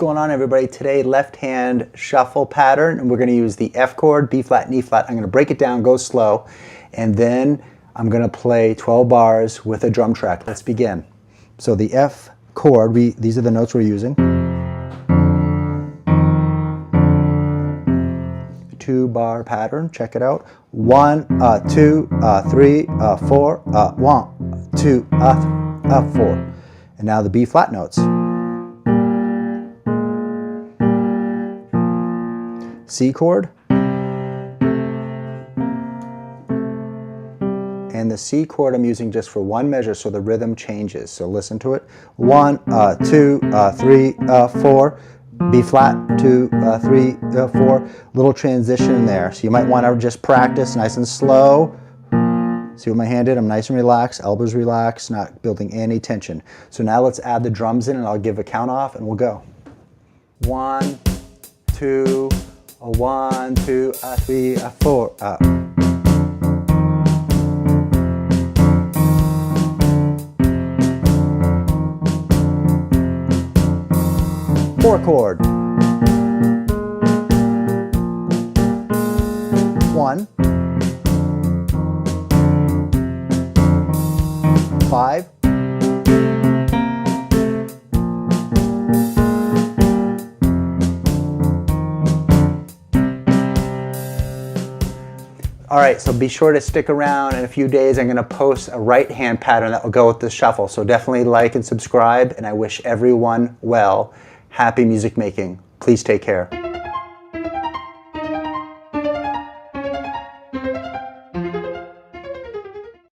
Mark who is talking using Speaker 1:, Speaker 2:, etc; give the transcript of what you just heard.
Speaker 1: going on, everybody? Today, left hand shuffle pattern, and we're going to use the F chord, B flat, and E flat. I'm going to break it down, go slow, and then I'm going to play 12 bars with a drum track. Let's begin. So the F chord, these are the notes we're using. 2-bar pattern, check it out. 1, 2, 3, 4, 1, 2, 4. And now the B flat notes. C chord. And the C chord I'm using just for one measure so the rhythm changes. So listen to it. 1, 2, 3, 4. B flat, 2, 3, 4. Little transition in there. So you might want to just practice nice and slow. See what my hand did? I'm nice and relaxed, elbows relaxed, not building any tension. So now let's add the drums in and I'll give a count off and we'll go. 1, 2, 1, 2, 3, 4. 4 chord. 1, 5, 'All right, so be sure to stick around. In a few days, I'm going to post a right hand pattern that will go with the shuffle. So definitely like and subscribe, and I wish everyone well. Happy music making. Please take care.